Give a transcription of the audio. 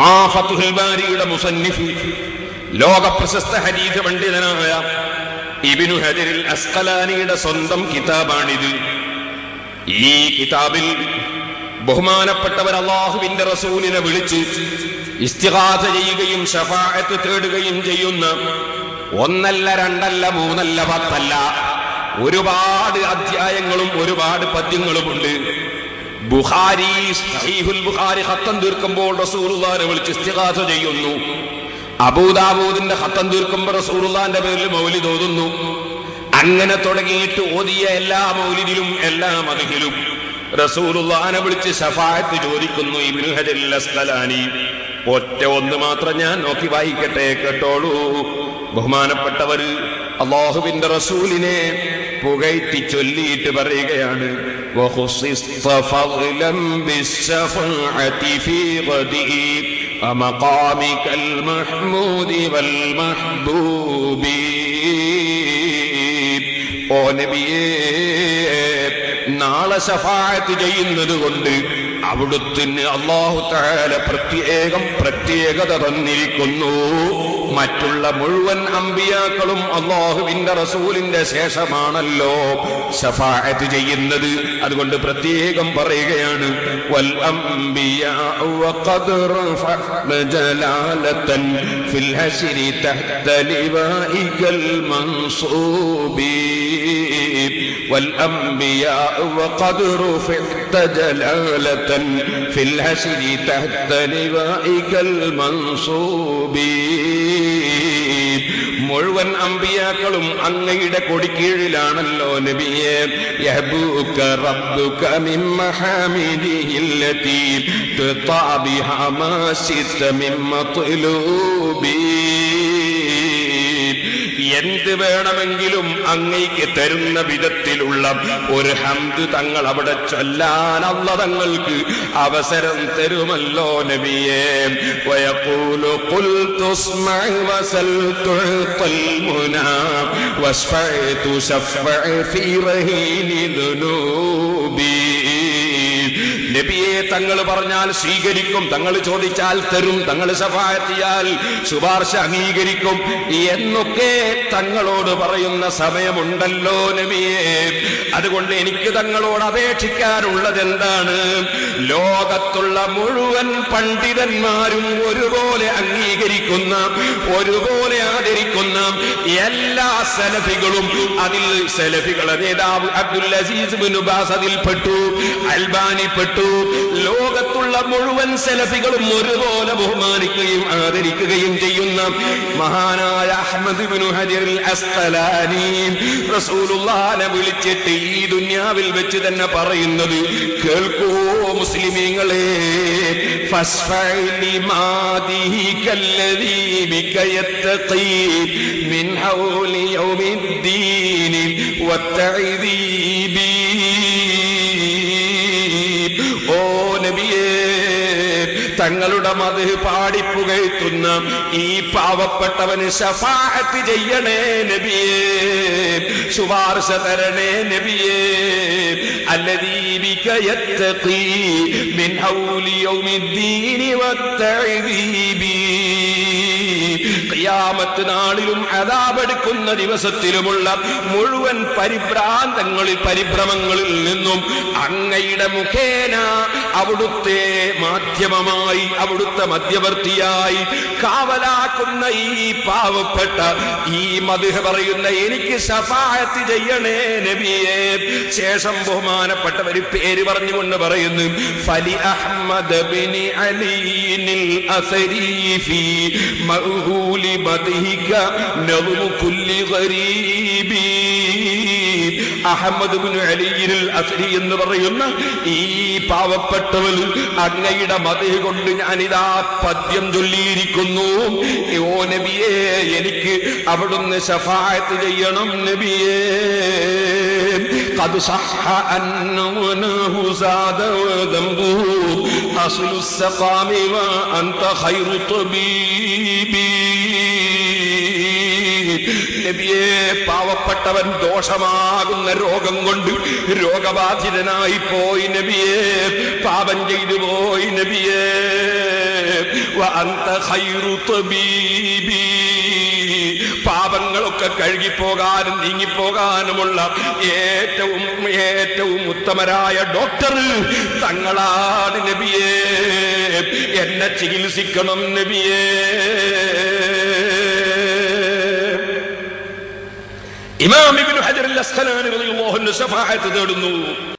ആ ഫത്ഹുൽ ബാരിയുടെ മുസന്നിഫ് ലോക പ്രശസ്ത ഹദീസ് പണ്ഡിതനായ ഇബ്നു ഹജറിൽ അസ്ഖലാനിയുടെ സ്വന്തം കിതാബാണിത്. ഈ കിതാബിൽ ബഹുമാനപ്പെട്ടവർ അല്ലാഹുവിന്റെ റസൂലിനെ വിളിച്ച് ഇസ്തിഗാസ ചെയ്യുകയും ശഫാഅത്ത് തേടുകയും ചെയ്യുന്ന ഒന്നല്ല രണ്ടല്ല മൂന്നല്ല പത്തല്ല ഒരുപാട് അധ്യായങ്ങളും ഒരുപാട് പദ്യങ്ങളുമുണ്ട്. ബുഖാരി സഹീഹുൽ ബുഖാരി ഖത്തം തീർക്കുമ്പോൾ റസൂലുള്ളാഹിനെ വിളിച്ച് ഇസ്തിഗാസ ചെയ്യുന്നു. അബൂദാവൂദിന്റെ ഖത്തം തീർക്കുമ്പോൾ റസൂലുള്ളാഹിന്റെ പേരിൽ മൗലിദ് ഓതുന്നു. അങ്ങനെ തുടങ്ങിയിട്ട് ഓതിയ എല്ലാ മൗലിദിലും എല്ലാ മദ്ഹിലും റസൂലുള്ളാഹിനെ വിളിച്ച് ശഫാഅത്ത് ചോദിക്കുന്നു ഇബ്നു ഹജറിൽ അസ്ഖലാനി. ഒറ്റ ഒന്ന് മാത്രം ഞാൻ നോക്കി വായിക്കട്ടെ, കേട്ടോളൂ. ബഹുമാനപ്പെട്ടവർ അല്ലാഹുവിന്റെ റസൂലിനെ പുകഴ്ത്തി ചൊല്ലിയിട്ട് പറയുകയാണ്, ഓ നബിയേ, നാളെ ശഫാഅത്ത് ചെയ്യുന്നത് കൊണ്ട് അവിടുത്തിന് അല്ലാഹു തആല പ്രത്യേകത തന്നിരിക്കുന്നു. മറ്റുള്ള മുഴുവൻ അമ്പിയാക്കളും അല്ലാഹുവിന്റെ റസൂലിന്റെ ശേഷമാണല്ലോ ശഫാഅത്ത് ചെയ്യുന്നത്. അതുകൊണ്ട് പ്രത്യേകം പറയുകയാണ്, വൽ അംബിയാഉ വഖദ് റഫഅന ജലാലതൻ ഫിൽ ഹശ്രി തഹ്ത ലിവാഇകൽ മൻസൂബി വൽ അംബിയാഉ വഖദ് റഫഅത ജലാലതൻ ഫിൽ ഹശ്രി തഹ്ത ലിവാഇകൽ മൻസൂബി. മുഴുവൻ അമ്പിയാക്കളും അങ്ങയുടെ കൊടിക്കീഴിലാണല്ലോ നബിയേ. യഹ്ബൂക റബ്ബുക മിൻ മഹാമിദിഹില്ലതി തുതാബിഹാ മാ ശിത മിൻ മത്ലൂബി. എന്ത് വേണമെങ്കിലും അങ്ങയ്ക്ക് തരുന്ന വിധത്തിലുള്ള ഒരു ഹംദ് തങ്ങൾ അവിടെ ചൊല്ലാൻ അല്ലാഹു തങ്ങൾക്ക് അവസരം തരുമല്ലോ നബിയേ. വയഖൂലു ഖുൽ തുസ്മഅ വസൽ തുഅൽ മുനാ വസ്ഫഅ തുശഫഅ ഫീ റഹീനി ദുനൂബി. നബിയെ, തങ്ങൾ പറഞ്ഞാൽ സ്വീകരിക്കും, തങ്ങൾ ചോദിച്ചാൽ തരും, തങ്ങൾ ശഫാഅത്ത് ചെയ്താൽ ശുപാർശ അംഗീകരിക്കും എന്നൊക്കെ തങ്ങളോട് പറയുന്ന സമയമുണ്ടല്ലോ നബിയെ. അതുകൊണ്ട് എനിക്ക് തങ്ങളോട് അപേക്ഷിക്കാനുള്ളത് എന്താണ്? ലോകത്തുള്ള മുഴുവൻ പണ്ഡിതന്മാരും ഒരുപോലെ അംഗീകരിക്കുന്ന, ഒരുപോലെ ആദരിക്കുന്ന എല്ലാ സലഫികളും, അതിൽ സലഫികളുടെ നേതാവ് അബ്ദുൽ അസീസ് ഇബ്നു ബാസ് അതിൽപ്പെട്ടു, അൽബാനി പെട്ടു. ലോകത്തുള്ള മുഴുവൻ സലഫികളും ഒരുപോലെ ബഹുമാനിക്കുകയും ആദരിക്കുകയും ചെയ്യുന്ന മഹാനായ അഹ്മദ് ഇബ്നു ഹജറിൽ അസ്ഖലാനി റസൂലുള്ളാഹിനെ വിളിച്ചിട്ട് ഈ ദുനിയാവിൽ വെച്ച് തന്നെ പറയുന്നത്, കേൾക്കൂ മുസ്ലിമീങ്ങളെ, ഫസ്ഫഇ ലിമാദിഹി കല്ലദീ ബിക യത്തഖീ മിൻ ഹൗലി യൗമിദ്ദീൻ വത്തഅദീബി. ഓ നബിയേ, തങ്ങളുടെ മദ്ഹ് പാടിപ്പുകഴ്ത്തുന്ന ഈ പാവപ്പെട്ടവന് ശഫാഅത്ത് ചെയ്യണേ നബിയേ, ശുപാർശ തരണേ നബിയേ. അല്ലദീ ബിക യത്തഖീ മിൻ ഹൗലി യൗമിദ്ദീൻ വത്തഅദീബി. ഖിയാമത്ത് നാളിലും അദാബെടുക്കുന്ന ദിവസത്തിലുമുള്ള മുഴുവൻ പരിഭ്രമങ്ങളിൽ നിന്നും അങ്ങയുടെ മുഖേന അവിടുത്തെ മാധ്യമമായി, അവിടുത്തെ മധ്യവർത്തിയായി കാവലാക്കുന്ന ഈ പാവപ്പെട്ട, ഈ മദ്ഹ് പറയുന്ന എനിക്ക് ശഫാഅത്ത് ചെയ്യണേ നബിയേ. ശേഷം ബഹുമാനപ്പെട്ടവര് പേര് പറഞ്ഞുകൊണ്ട് പറയുന്നു, ഫലി അഹ്മദ് ബിനി അലിനിൽ അസരീഫി മഅ്ഹൂലി മദ്ഹിക നദ്മു കുല്ലി ഗരീബി. അഹ്മദ് ഇബ്നു അലിയിൽ അസ്രി എന്ന് പറയുന്ന ഈ പാവപ്പെട്ടവൻ അങ്ങയുടെ മദ്ഹ് കൊണ്ട് ഞാനിതാ പദ്യം ചൊല്ലിയിരിക്കുന്നു. ഓ നബിയേ, എനിക്ക് അവിടുന്ന് ശഫാഅത്ത് ചെയ്യണം നബിയേ. ഖദ് സഹഹ അന്നഹു സാദ വദംബു അസ്ലു സഖാമി വ അൻത ഖൈറു തബീബി. നബിയെ, പാവപ്പെട്ടവൻ ദോഷമാകുന്ന രോഗം കൊണ്ട് രോഗബാധിതനായി പോയി നബിയെ, പാപം ചെയ്തു പോയി നബിയെ. വഅൻത ഖൈറു തബീബി. പാപങ്ങളൊക്കെ കഴുകിപ്പോകാനും നീങ്ങിപ്പോകാനുമുള്ള ഏറ്റവും ഉത്തമരായ ഡോക്ടർ തങ്ങളാണ് നബിയേ. എന്നെ ചികിത്സിക്കണം നബിയേ. ഇമാം ഇബ്നു ഹജർ അൽ അസ്ഖലാനി റളിയല്ലാഹു അൻഹു ശഫാഅത്ത് തേടുന്നു.